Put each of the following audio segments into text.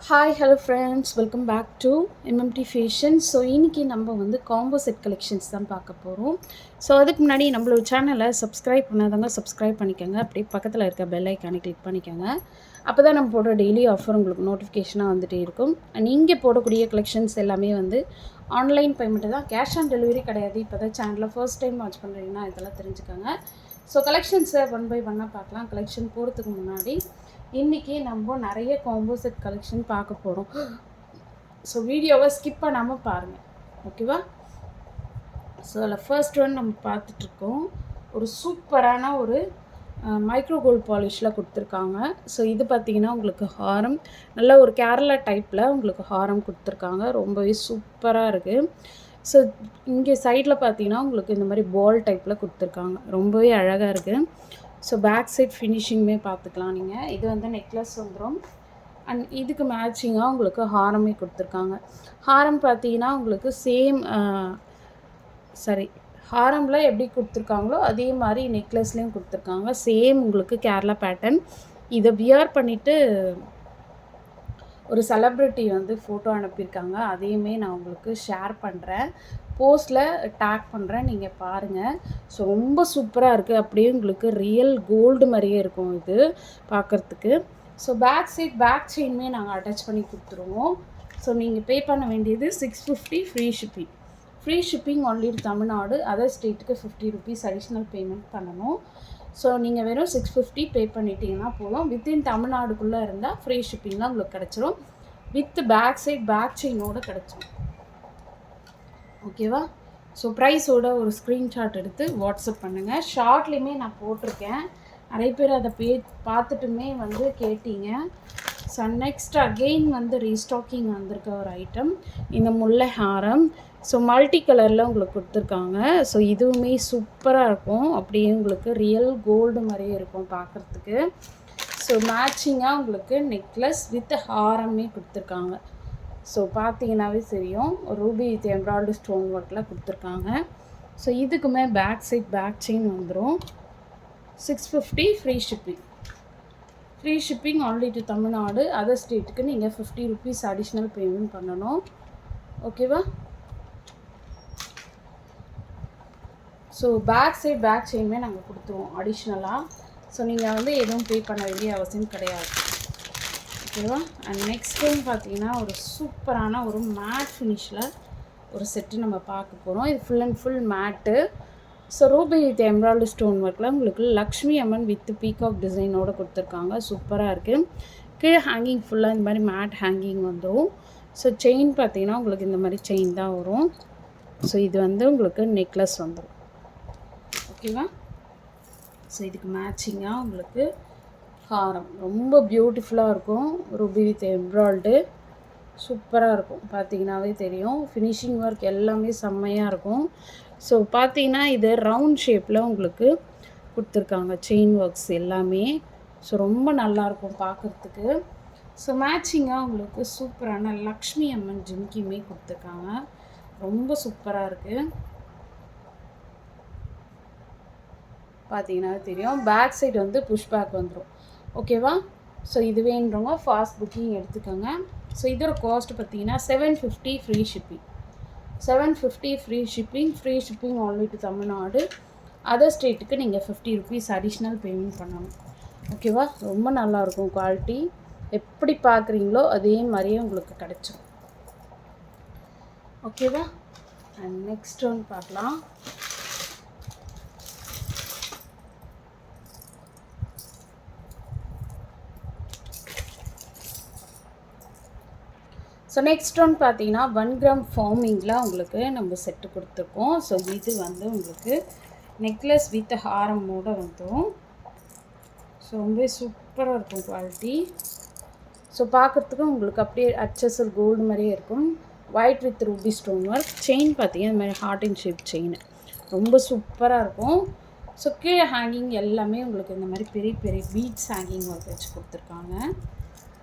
Hi hello friends, welcome back to MMT fashion. So இன்றைக்கி நம்ம வந்து காம்போ செட் கலெக்ஷன்ஸ் தான் பார்க்க போகிறோம். ஸோ அதுக்கு முன்னாடி நம்மளோட சேனலை சப்ஸ்கிரைப் பண்ணாதவங்க சப்ஸ்கிரைப் பண்ணிக்கோங்க. அப்படியே பக்கத்தில் இருக்க பெல் ஐக்கானை கிளிக் பண்ணிக்கோங்க. அப்போ தான் நம்ம போடுற டெய்லி ஆஃபர் உங்களுக்கு நோட்டிஃபிகேஷனாக வந்துகிட்டே இருக்கும். நீங்கள் போடக்கூடிய கலெக்ஷன்ஸ் எல்லாமே வந்து ஆன்லைன் பேமெண்ட்டு தான், கேஷ் ஆன் டெலிவரி கிடையாது. இப்போ தான் சேனலில் ஃபர்ஸ்ட் டைம் வாட்ச் பண்ணுறீங்கன்னா இதெல்லாம் தெரிஞ்சுக்கோங்க. ஸோ கலெக்ஷன்ஸை ஒன் பை ஒன்னாக பார்க்கலாம். கலெக்ஷன் போகிறதுக்கு முன்னாடி இன்றைக்கி நம்ம நிறைய காம்போ செட் கலெக்ஷன் பார்க்க போகிறோம். ஸோ வீடியோவை ஸ்கிப் பண்ணாமல் பாருங்கள், ஓகேவா? ஸோ அதில் ஃபர்ஸ்ட் ஒன் நம்ம பார்த்துட்ருக்கோம். ஒரு சூப்பரான ஒரு மைக்ரோ கோல்ட் பாலிஷில் கொடுத்துருக்காங்க. ஸோ இது பார்த்திங்கன்னா உங்களுக்கு ஹாரம், நல்ல ஒரு கேரளா டைப்பில் உங்களுக்கு ஹாரம் கொடுத்துருக்காங்க. ரொம்பவே சூப்பராக இருக்குது. ஸோ இங்கே சைடில் பார்த்தீங்கன்னா உங்களுக்கு இந்த மாதிரி பால் டைப்பில் கொடுத்துருக்காங்க. ரொம்பவே அழகாக இருக்குது. ஸோ பேக் சைட் ஃபினிஷிங்குமே பார்த்துக்கலாம் நீங்கள். இது வந்து நெக்லஸ் வந்துடும். அண்ட் இதுக்கு மேட்சிங்காக உங்களுக்கு ஹாரமே கொடுத்துருக்காங்க. ஹாரம் பார்த்தீங்கன்னா உங்களுக்கு ஹாரமில் எப்படி கொடுத்துருக்காங்களோ அதே மாதிரி நெக்லஸ்லேயும் கொடுத்துருக்காங்க. சேம் உங்களுக்கு கேரளா பேட்டர்ன். இதை வியர் பண்ணிவிட்டு ஒரு செலப்ரிட்டி வந்து ஃபோட்டோ அனுப்பியிருக்காங்க. அதையுமே நான் உங்களுக்கு ஷேர் பண்ணுறேன், போஸ்ட்டில் டேக் பண்ணுறேன், நீங்கள் பாருங்கள். ஸோ ரொம்ப சூப்பராக இருக்குது. அப்படியே உங்களுக்கு ரியல் கோல்டு மாதிரியே இருக்கும் இது பார்க்குறதுக்கு. ஸோ பேக் சைட் பேக் செயினுமே நாங்கள் அட்டாச் பண்ணி கொடுத்துருவோம். ஸோ நீங்கள் பே பண்ண வேண்டியது 650 free shipping only Tamil Nadu. Other ஸ்டேட்டுக்கு 50 ருபீஸ் அடிஷ்னல் பேமெண்ட் பண்ணணும். ஸோ நீங்கள் வெறும் 650 பே பண்ணிட்டீங்கன்னா போதும். வித்தின் தமிழ்நாடுக்குள்ளே இருந்தால் ஃப்ரீ ஷிப்பிங்லாம் உங்களுக்கு கிடச்சிரும். வித் பேக் சைட் பேக் செயினோடு கிடச்சிரும், ஓகேவா? ஸோ ப்ரைஸோட ஒரு ஸ்க்ரீன்ஷாட் எடுத்து வாட்ஸ்அப் பண்ணுங்கள். ஷார்ட்லேயுமே நான் போட்டிருக்கேன், நிறைய பேர் அதை பார்த்துட்டுமே வந்து கேட்டீங்க. ஸோ நெக்ஸ்ட் அகெயின் வந்து ரீஸ்டாக்கிங் வந்திருக்க ஒரு ஐட்டம் இந்த முல்லை ஹாரம். ஸோ மல்டி கலரில் உங்களுக்கு கொடுத்துருக்காங்க. ஸோ இதுவுமே சூப்பராக இருக்கும். அப்படியே உங்களுக்கு ரியல் கோல்டு மாதிரியே இருக்கும் பார்க்குறதுக்கு. ஸோ மேட்சிங்காக உங்களுக்கு நெக்லஸ் வித் ஹாரமே கொடுத்துருக்காங்க. ஸோ பார்த்தீங்கன்னாவே தெரியும், ரூபி வித் எம்ப்ராய்டரி ஸ்டோன் ஒர்க்கில் கொடுத்துருக்காங்க. ஸோ இதுக்குமே பேக் சைட் பேக் செயின் வந்துடும். 650 free shipping only to Tamil Nadu. Other ஸ்டேட்டுக்கு நீங்கள் 50 ருபீஸ் அடிஷ்னல் பேமெண்ட் பண்ணணும், ஓகேவா? ஸோ பேக் சைட் பேக் செயினுமே நாங்கள் கொடுத்துருவோம் அடிஷ்னலாக. ஸோ நீங்கள் வந்து எதுவும் பே பண்ண வேண்டிய அவசியம் கிடையாது, ஓகேவா? அண்ட் நெக்ஸ்ட் டைம் பார்த்தீங்கன்னா ஒரு சூப்பரான ஒரு மேட் ஃபினிஷில் ஒரு செட்டு நம்ம பார்க்க போகிறோம். இது full and full matte. So ruby with embroidery stone ஒர்க்கில் உங்களுக்கு லக்ஷ்மி அம்மன் வித் பீகாக் டிசைனோடு கொடுத்துருக்காங்க. சூப்பராக இருக்குது. கீழே ஹேங்கிங் ஃபுல்லாக இந்த மாதிரி மேட் ஹேங்கிங் வந்துடும். ஸோ செயின் பார்த்தீங்கன்னா உங்களுக்கு இந்த மாதிரி செயின் தான் வரும். ஸோ இது வந்து உங்களுக்கு நெக்லஸ் வந்துடும், ஓகேவா? ஸோ இதுக்கு மேட்சிங்காக உங்களுக்கு ஹாரம் ரொம்ப பியூட்டிஃபுல்லாக இருக்கும். ரூபி வித் எம்ப்ராய்டு சூப்பராக இருக்கும், பார்த்தீங்கன்னாவே தெரியும். ஃபினிஷிங் ஒர்க் எல்லாமே செம்மையாக இருக்கும். ஸோ பார்த்தீங்கன்னா இது ரவுண்ட் ஷேப்பில் உங்களுக்கு கொடுத்துருக்காங்க செயின் ஒர்க்ஸ் எல்லாமே. ஸோ ரொம்ப நல்லாயிருக்கும் பார்க்குறதுக்கு. ஸோ மேட்சிங்காக உங்களுக்கு சூப்பரான லக்ஷ்மி அம்மன் ஜிம்கியுமே கொடுத்துருக்காங்க. ரொம்ப சூப்பராக இருக்குது, பார்த்தீங்கன்னா தெரியும். பேக் சைடு வந்து புஷ் பேக் வந்துடும், ஓகேவா? ஸோ இது வேணுறவங்க ஃபாஸ்ட் புக்கிங் எடுத்துக்கோங்க. ஸோ இதோட காஸ்ட் பார்த்தீங்கன்னா 750 free shipping. 750 free shipping only to Tamil Nadu. Other ஸ்டேட்டுக்கு நீங்கள் 50 ருபீஸ் அடிஷ்னல் பேமெண்ட் பண்ணணும், ஓகேவா? ரொம்ப நல்லாயிருக்கும் குவாலிட்டி. எப்படி பார்க்குறீங்களோ அதே மாதிரியே உங்களுக்கு கிடச்சிடும், ஓகேவா? அண்ட் நெக்ஸ்ட் ஒன் பார்க்கலாம். ஸோ நெக்ஸ்ட் ஒன் பார்த்தீங்கன்னா 1 கிராம் ஃபார்மிங்கில் உங்களுக்கு நம்ம செட்டு கொடுத்துருக்கோம். ஸோ இது வந்து உங்களுக்கு நெக்லஸ் வித் ஹாரமோடு வந்துடும். ஸோ ரொம்ப சூப்பராக இருக்கும் குவாலிட்டி. ஸோ பார்க்குறதுக்கு உங்களுக்கு அப்படியே அச்சசல் கோல்டு மாதிரியே இருக்கும். White with Ruby stone work. Chain பார்த்தீங்கன்னா இந்த மாதிரி ஹார்ட் அண்ட் ஷேப் செயின் ரொம்ப சூப்பராக இருக்கும். ஸோ கீழே ஹேங்கிங் எல்லாமே உங்களுக்கு இந்த மாதிரி பெரிய பெரிய பீட்ஸ் ஹேங்கிங் ஒர்க் வச்சு கொடுத்துருக்காங்க.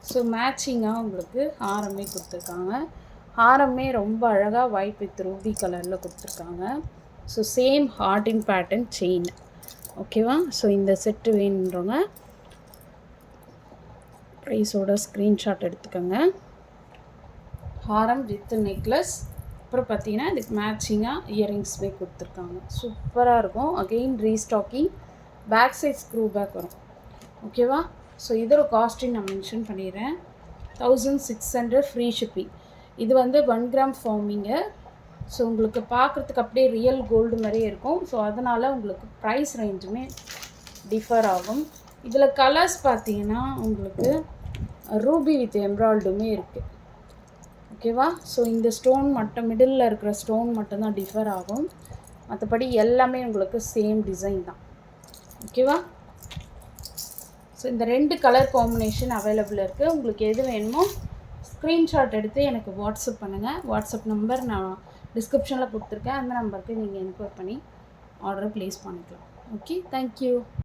ஸோ மேட்சிங்காக உங்களுக்கு ஹாரமே கொடுத்துருக்காங்க. ஹாரமே ரொம்ப அழகாக ஒயிட் வித் ரூபி கலரில் கொடுத்துருக்காங்க. So same heart pattern chain, ஓகேவா? ஸோ இந்த செட்டு வேணுன்றவங்க ப்ரைஸோட ஸ்க்ரீன்ஷாட் எடுத்துக்கோங்க. ஹாரம் வித் நெக்லஸ். அப்புறம் பார்த்தீங்கன்னா இதுக்கு மேட்சிங்காக இயரிங்ஸுமே கொடுத்துருக்காங்க. சூப்பராக இருக்கும். Again restocking. Back side screw back வரும். ஓகேவா? ஸோ இதோட காஸ்ட்டையும் நான் மென்ஷன் பண்ணிடுறேன். 1600 ஃப்ரீ ஷிப்பிங். இது வந்து 1 கிராம் ஃபார்மிங்கு. ஸோ உங்களுக்கு பார்க்குறதுக்கு அப்படியே ரியல் கோல்டு மாதிரியே இருக்கும். ஸோ அதனால் உங்களுக்கு ப்ரைஸ் ரேஞ்சுமே டிஃபர் ஆகும். இதில் கலர்ஸ் பார்த்தீங்கன்னா உங்களுக்கு ரூபி வித் எம்ப்ராய்டுமே இருக்குது. ஓகேவா? ஸோ இந்த ஸ்டோன் மட்டும் மிடில் இருக்கிற ஸ்டோன் மட்டும்தான் டிஃபர் ஆகும். மற்றபடி எல்லாமே உங்களுக்கு சேம் டிசைன் தான். ஓகேவா? ஸோ இந்த 2 கலர் காம்பினேஷன் அவைலபிள் இருக்குது. உங்களுக்கு எது வேணுமோ ஸ்க்ரீன்ஷாட் எடுத்து எனக்கு வாட்ஸ்அப் பண்ணுங்கள். வாட்ஸ்அப் நம்பர் நான் டிஸ்கிரிப்ஷனில் கொடுத்துருக்கேன். அந்த நம்பருக்கு நீங்கள் என்கொயர் பண்ணி ஆர்டர் ப்ளேஸ் பண்ணிக்கலாம். Okay, thank you.